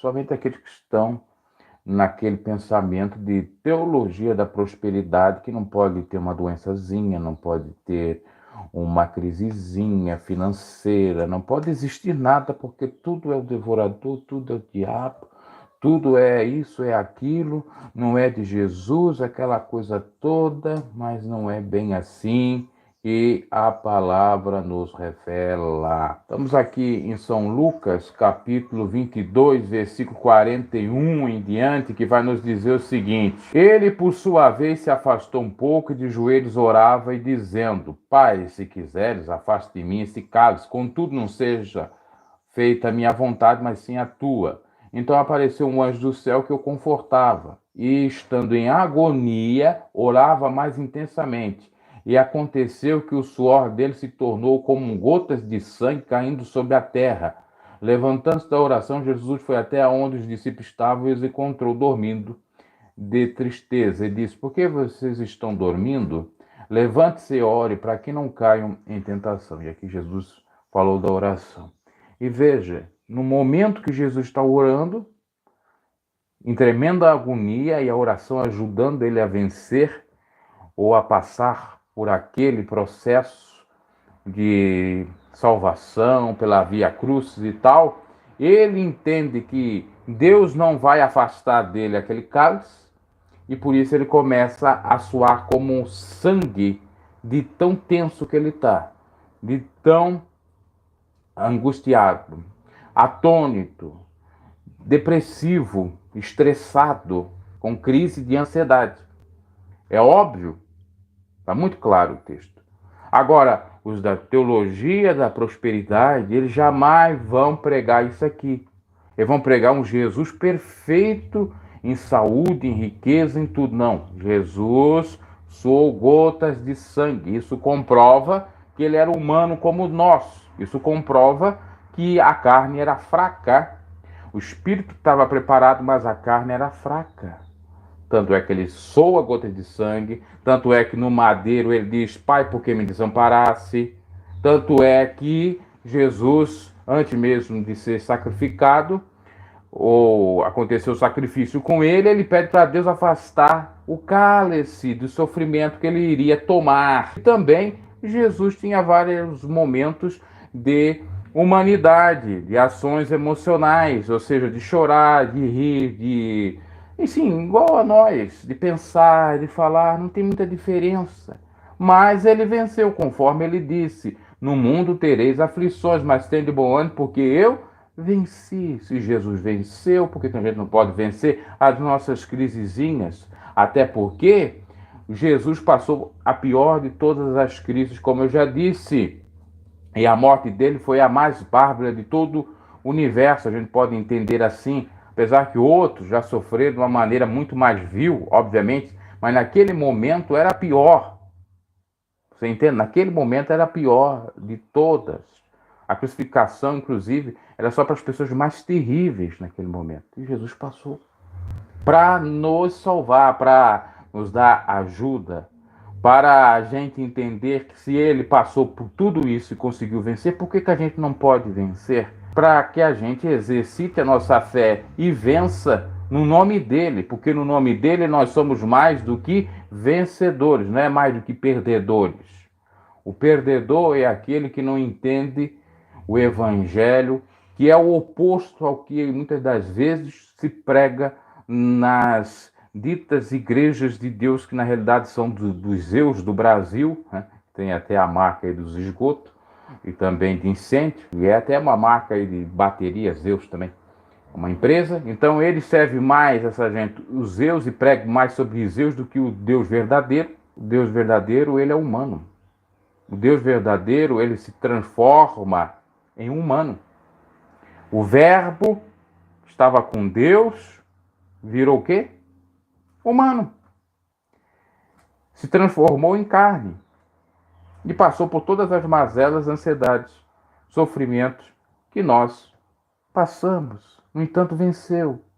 somente aqueles que estão naquele pensamento de teologia da prosperidade, que não pode ter uma doençazinha, não pode ter uma crisezinha financeira, não pode existir nada, porque tudo é o devorador, tudo é o diabo, tudo é isso, é aquilo, não é de Jesus, aquela coisa toda, mas não é bem assim que a palavra nos revela. Estamos aqui em São Lucas, capítulo 22, versículo 41 em diante, que vai nos dizer o seguinte: Ele, por sua vez, se afastou um pouco e de joelhos orava e dizendo: Pai, se quiseres, afaste de mim esse cálice, contudo não seja feita a minha vontade, mas sim a tua. Então apareceu um anjo do céu que o confortava, e estando em agonia, orava mais intensamente. E aconteceu que o suor dele se tornou como gotas de sangue caindo sobre a terra. Levantando-se da oração, Jesus foi até onde os discípulos estavam e os encontrou dormindo de tristeza. E disse: Por que vocês estão dormindo? Levante-se e ore para que não caiam em tentação. E aqui Jesus falou da oração. E veja, no momento que Jesus está orando, em tremenda agonia, e a oração ajudando ele a vencer ou a passar por aquele processo de salvação pela via cruz e tal, ele entende que Deus não vai afastar dele aquele cálice, e por isso ele começa a suar como um sangue de tão tenso que ele está, de tão angustiado, atônito, depressivo, estressado, com crise de ansiedade. É óbvio, está muito claro o texto. Agora, os da teologia da prosperidade, eles jamais vão pregar isso aqui. Eles vão pregar um Jesus perfeito em saúde, em riqueza, em tudo. Não, Jesus suou gotas de sangue. Isso comprova que ele era humano como nós. Isso comprova que a carne era fraca. O espírito estava preparado, mas a carne era fraca. Tanto é que ele soa gotas de sangue, tanto é que no madeiro ele diz: Pai, por que me desamparasse? Tanto é que Jesus, antes mesmo de ser sacrificado, ou aconteceu o sacrifício com ele, ele pede para Deus afastar o cálice do sofrimento que ele iria tomar. E também Jesus tinha vários momentos de humanidade, de ações emocionais, ou seja, de chorar, de rir, de... Enfim, igual a nós, de pensar, de falar, não tem muita diferença. Mas ele venceu, conforme ele disse: No mundo tereis aflições, mas tende bom ânimo, porque eu venci. Se Jesus venceu, por que a gente não pode vencer as nossas crisezinhas? Até porque Jesus passou a pior de todas as crises, como eu já disse. E a morte dele foi a mais bárbara de todo o universo, a gente pode entender assim, apesar que outros já sofreram de uma maneira muito mais vil, obviamente, mas naquele momento era a pior. Você entende? Naquele momento era a pior de todas. A crucificação, inclusive, era só para as pessoas mais terríveis naquele momento. E Jesus passou para nos salvar, para nos dar ajuda, para a gente entender que se ele passou por tudo isso e conseguiu vencer, por que a gente não pode vencer? Para que a gente exercite a nossa fé e vença no nome dele, porque no nome dele nós somos mais do que vencedores, não é mais do que perdedores. O perdedor é aquele que não entende o evangelho, que é o oposto ao que muitas das vezes se prega nas ditas igrejas de Deus, que na realidade são dos Zeus do Brasil, né? Tem até a marca aí dos esgotos e também de incêndio, e é até uma marca aí de bateria, Zeus também, uma empresa. Então ele serve mais essa gente, os Zeus, e prega mais sobre Zeus do que o Deus verdadeiro. O Deus verdadeiro, ele é humano. O Deus verdadeiro, ele se transforma em humano. O verbo estava com Deus, virou o quê? Humano. Se transformou em carne. E passou por todas as mazelas, ansiedades, sofrimentos que nós passamos. No entanto, venceu.